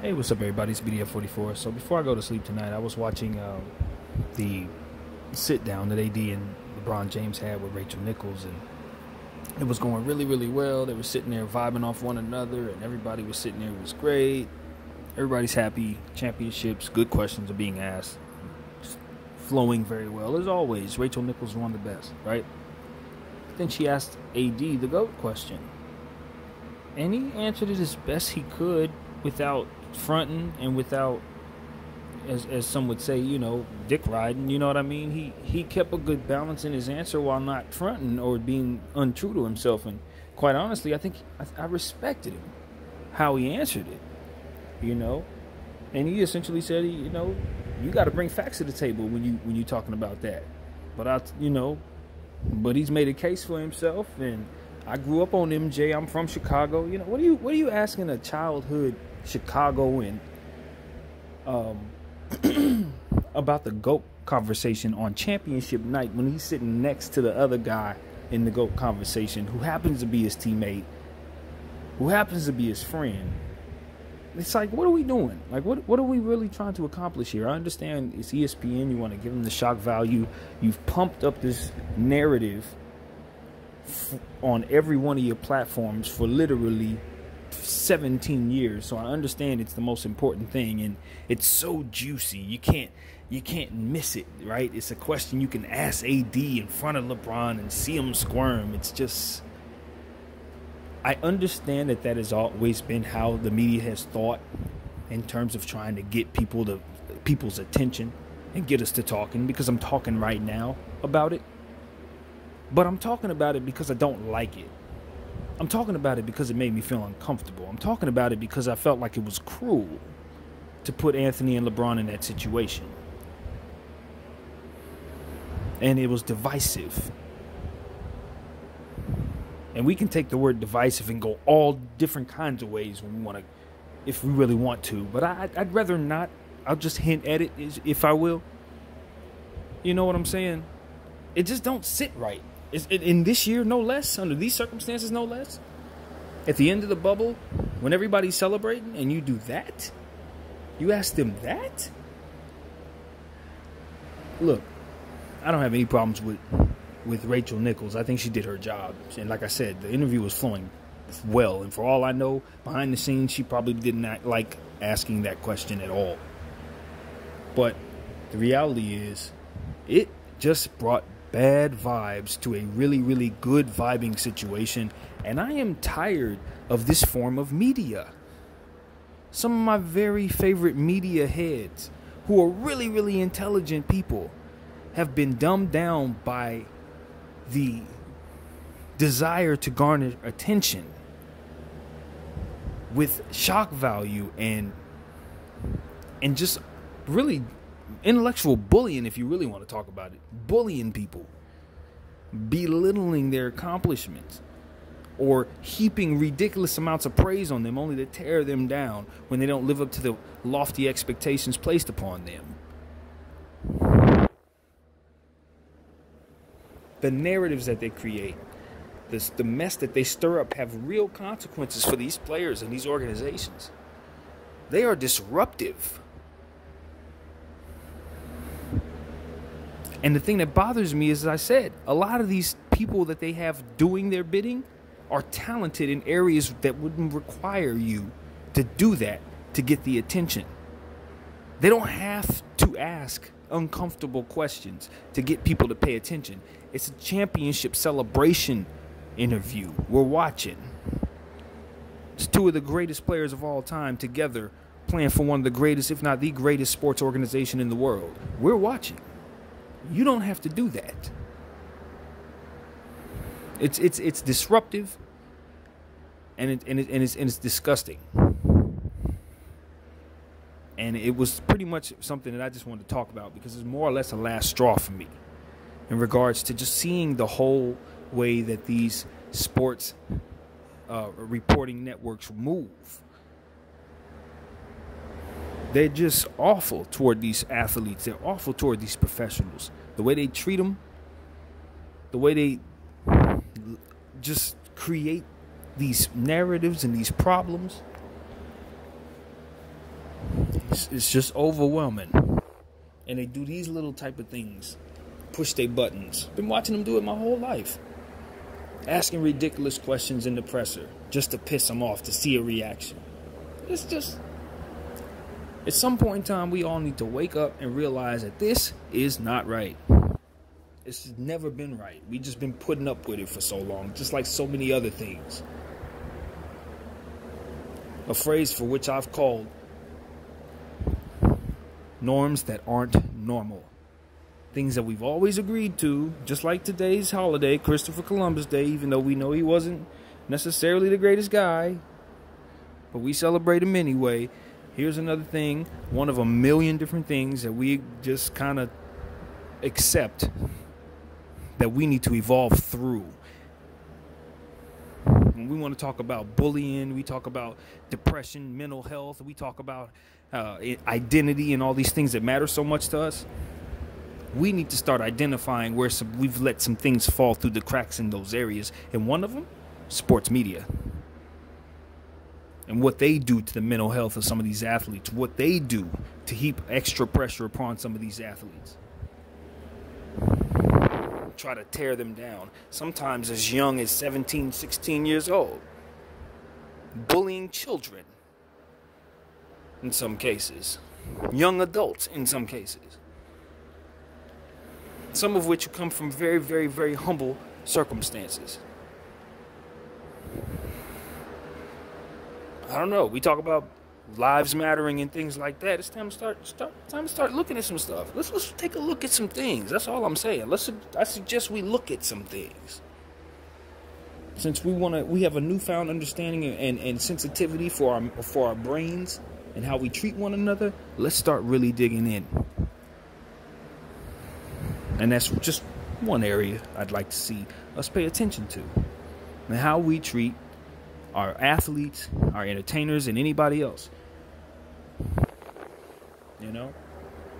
Hey, what's up, everybody? It's BDF44. So before I go to sleep tonight, I was watching the sit down that AD and LeBron James had with Rachel Nichols, and it was going really, really well. They were sitting there vibing off one another, and everybody was sitting there. It was great. Everybody's happy. Championships, good questions are being asked, just flowing very well as always. Rachel Nichols is one of the best, right? Then she asked AD the GOAT question, and he answered it as best he could without fronting and without, as some would say, dick riding. You know what I mean? He kept a good balance in his answer while not fronting or being untrue to himself. And quite honestly, I think I respected him how he answered it. And he essentially said, you got to bring facts to the table when you talking about that. But he's made a case for himself, and I grew up on MJ. I'm from Chicago. What are you asking a childhood Chicagoan about the GOAT conversation on championship night when he's sitting next to the other guy in the GOAT conversation who happens to be his teammate, who happens to be his friend? It's like, what are we doing? Like, what are we really trying to accomplish here? I understand it's ESPN. You want to give them the shock value. You've pumped up this narrative on every one of your platforms for literally 17 years. So I understand it's the most important thing, and it's so juicy. You can't miss it, right? It's a question you can ask AD in front of LeBron and see him squirm. It's just, I understand that has always been how the media has thought in terms of trying to get people's attention and get us to talking, because I'm talking right now about it. But I'm talking about it because I don't like it. I'm talking about it because it made me feel uncomfortable. I'm talking about it because I felt like it was cruel to put Anthony and LeBron in that situation. And it was divisive. And we can take the word divisive and go all different kinds of ways when we want to, if we really want to. But I'd rather not. I'll just hint at it, if I will. You know what I'm saying? It just don't sit right. In this year, no less, under these circumstances, no less. At the end of the bubble, when everybody's celebrating and you do that, you ask them that? Look, I don't have any problems with Rachel Nichols. I think she did her job. And like I said, the interview was flowing well. And for all I know, behind the scenes, she probably did not like asking that question at all. But the reality is, it just brought bad vibes to a really, really good vibing situation. And I am tired of this form of media. Some of my very favorite media heads, who are really, really intelligent people, have been dumbed down by the desire to garner attention with shock value and just really intellectual bullying, if you really want to talk about it. Bullying people, belittling their accomplishments, or heaping ridiculous amounts of praise on them only to tear them down when they don't live up to the lofty expectations placed upon them. The narratives that they create, the mess that they stir up, have real consequences for these players and these organizations. They are disruptive. And the thing that bothers me is, as I said, a lot of these people that they have doing their bidding are talented in areas that wouldn't require you to do that to get the attention. They don't have to ask uncomfortable questions to get people to pay attention. It's a championship celebration interview. We're watching. It's two of the greatest players of all time together playing for one of the greatest, if not the greatest, sports organization in the world. We're watching. You don't have to do that. It's disruptive, and it's disgusting. And it was pretty much something that I just wanted to talk about because it's more or less a last straw for me in regards to just seeing the whole way that these sports reporting networks move. They're just awful toward these athletes. They're awful toward these professionals. The way they treat them, the way they just create these narratives and these problems. It's just overwhelming. And they do these little type of things. Push their buttons. Been watching them do it my whole life. Asking ridiculous questions in the presser just to piss them off, to see a reaction. It's just... At some point in time, we all need to wake up and realize that this is not right. It's never been right. We just been putting up with it for so long, just like so many other things. A phrase for which I've called norms that aren't normal. Things that we've always agreed to, just like today's holiday, Christopher Columbus Day, even though we know he wasn't necessarily the greatest guy, but we celebrate him anyway. Here's another thing, one of a million different things that we just kind of accept that we need to evolve through. When we want to talk about bullying, we talk about depression, mental health, we talk about identity and all these things that matter so much to us. We need to start identifying where we've let some things fall through the cracks in those areas. And one of them, sports media. And what they do to the mental health of some of these athletes. What they do to heap extra pressure upon some of these athletes. Try to tear them down. Sometimes as young as 17, 16 years old. Bullying children. In some cases. Young adults in some cases. Some of which come from very, very, very humble circumstances. I don't know. We talk about lives mattering and things like that. It's time to start looking at some stuff. Let's take a look at some things. That's all I'm saying. I suggest we look at some things. Since we have a newfound understanding and sensitivity for our brains and how we treat one another. Let's start really digging in. And that's just one area I'd like to see us pay attention to. And how we treat our athletes, our entertainers, and anybody else. You know?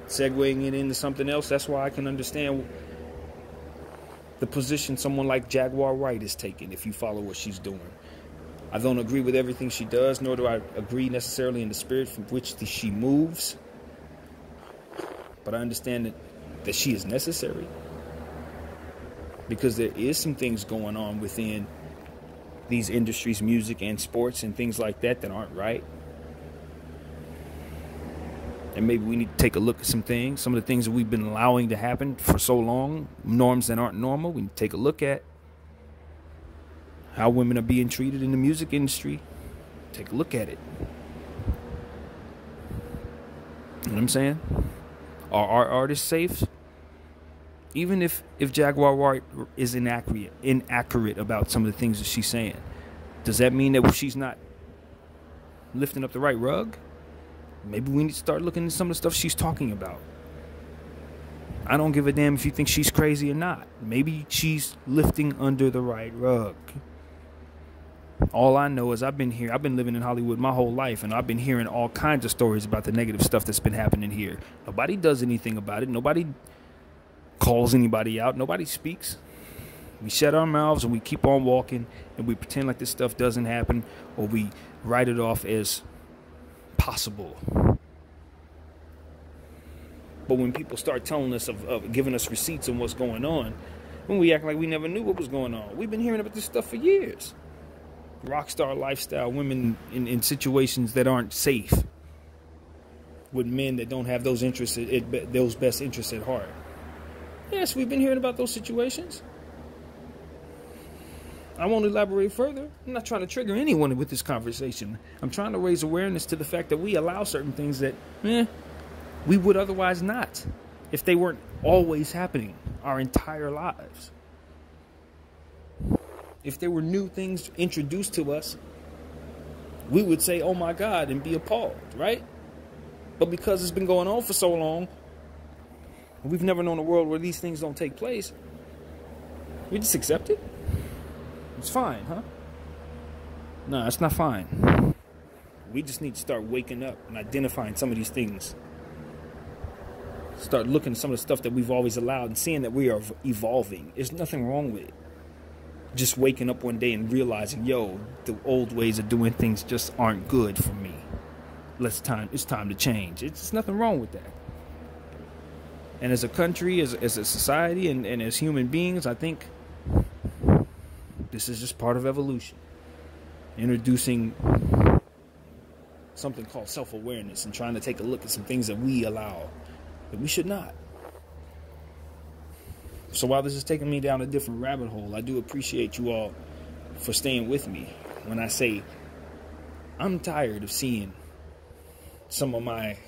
Segueing it into something else, that's why I can understand the position someone like Jaguar Wright is taking if you follow what she's doing. I don't agree with everything she does, nor do I agree necessarily in the spirit from which she moves. But I understand that she is necessary, because there is some things going on within these industries, music and sports and things like that aren't right. And maybe we need to take a look at some things, some of the things that we've been allowing to happen for so long, norms that aren't normal. We need to take a look at how women are being treated in the music industry. Take a look at it. You know what I'm saying? Are our artists safe? Even if Jaguar Wright is inaccurate about some of the things that she's saying, does that mean that she's not lifting up the right rug? Maybe we need to start looking at some of the stuff she's talking about. I don't give a damn if you think she's crazy or not. Maybe she's lifting under the right rug. All I know is I've been living in Hollywood my whole life, and I've been hearing all kinds of stories about the negative stuff that's been happening here. Nobody does anything about it. Nobody calls anybody out. Nobody speaks. We shut our mouths and we keep on walking, and we pretend like this stuff doesn't happen, or we write it off as possible. But when people start telling us of giving us receipts on what's going on, when we act like we never knew what was going on. We've been hearing about this stuff for years. Rock star lifestyle, women in situations that aren't safe, with men that don't have those interests, those best interests at heart. Yes, we've been hearing about those situations. I won't elaborate further. I'm not trying to trigger anyone with this conversation. I'm trying to raise awareness to the fact that we allow certain things that we would otherwise not, if they weren't always happening our entire lives. If there were new things introduced to us, we would say, oh my God, and be appalled, right? But because it's been going on for so long, we've never known a world where these things don't take place. We just accept it. It's fine, huh? No, it's not fine. We just need to start waking up and identifying some of these things. Start looking at some of the stuff that we've always allowed and seeing that we are evolving. There's nothing wrong with it. Just waking up one day and realizing, yo, the old ways of doing things just aren't good for me. it's time to change. It's nothing wrong with that. And as a country, as a society, and as human beings, I think this is just part of evolution. Introducing something called self-awareness and trying to take a look at some things that we allow that we should not. So while this is taking me down a different rabbit hole, I do appreciate you all for staying with me when I say I'm tired of seeing some of my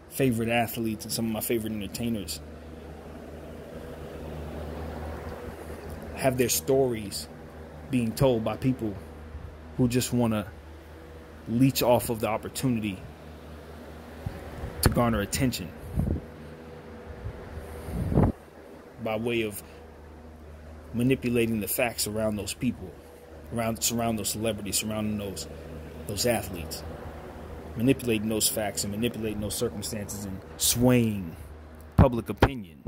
favorite athletes and some of my favorite entertainers have their stories being told by people who just want to leech off of the opportunity to garner attention by way of manipulating the facts around those people, surround those celebrities, surrounding those athletes, manipulating those facts and manipulating those circumstances and swaying public opinion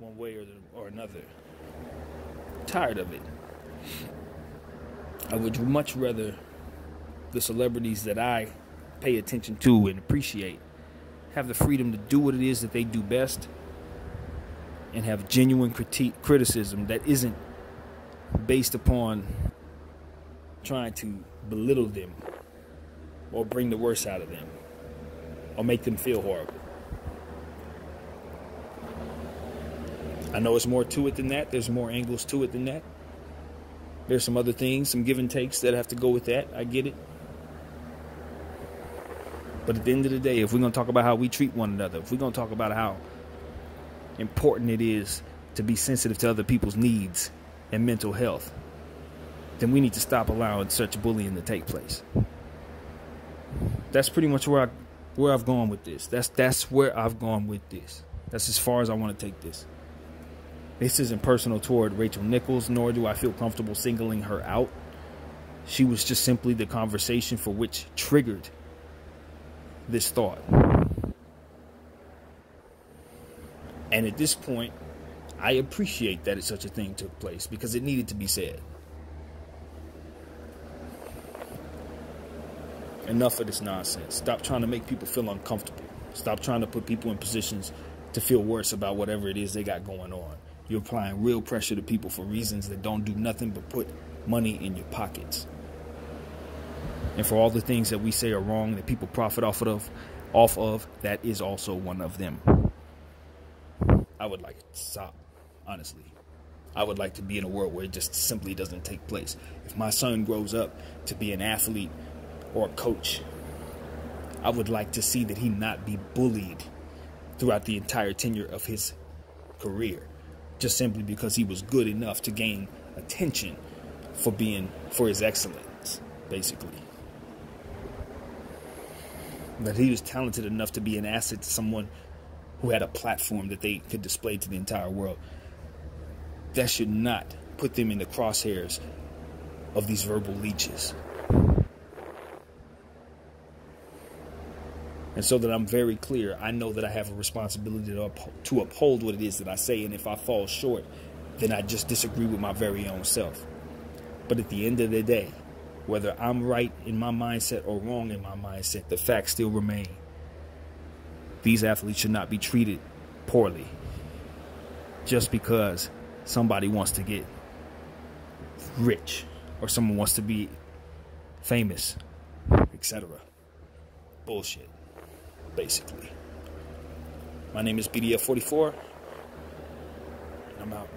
one way or another. Tired of it. I would much rather the celebrities that I pay attention to and appreciate have the freedom to do what it is that they do best and have genuine criticism that isn't based upon trying to belittle them or bring the worst out of them or make them feel horrible. I know it's more to it than that. There's more angles to it than that. There's some other things, some give and takes that have to go with that. I get it. But at the end of the day, if we're going to talk about how we treat one another, if we're going to talk about how important it is to be sensitive to other people's needs and mental health, then we need to stop allowing such bullying to take place. That's pretty much where I've gone with this. That's where I've gone with this. That's as far as I want to take this. This isn't personal toward Rachel Nichols, nor do I feel comfortable singling her out. She was just simply the conversation for which triggered this thought. And at this point, I appreciate that such a thing took place because it needed to be said. Enough of this nonsense. Stop trying to make people feel uncomfortable. Stop trying to put people in positions to feel worse about whatever it is they got going on. You're applying real pressure to people for reasons that don't do nothing but put money in your pockets. And for all the things that we say are wrong, that people profit off of, that is also one of them. I would like it to stop, honestly. I would like to be in a world where it just simply doesn't take place. If my son grows up to be an athlete or a coach, I would like to see that he not be bullied throughout the entire tenure of his career, just simply because he was good enough to gain attention for his excellence, basically. That he was talented enough to be an asset to someone who had a platform that they could display to the entire world. That should not put them in the crosshairs of these verbal leeches. And so that I'm very clear, I know that I have a responsibility to uphold what it is that I say. And if I fall short, then I just disagree with my very own self. But at the end of the day, whether I'm right in my mindset or wrong in my mindset, the facts still remain. These athletes should not be treated poorly just because somebody wants to get rich or someone wants to be famous, etc. Bullshit, basically. My name is BDF44, and I'm out.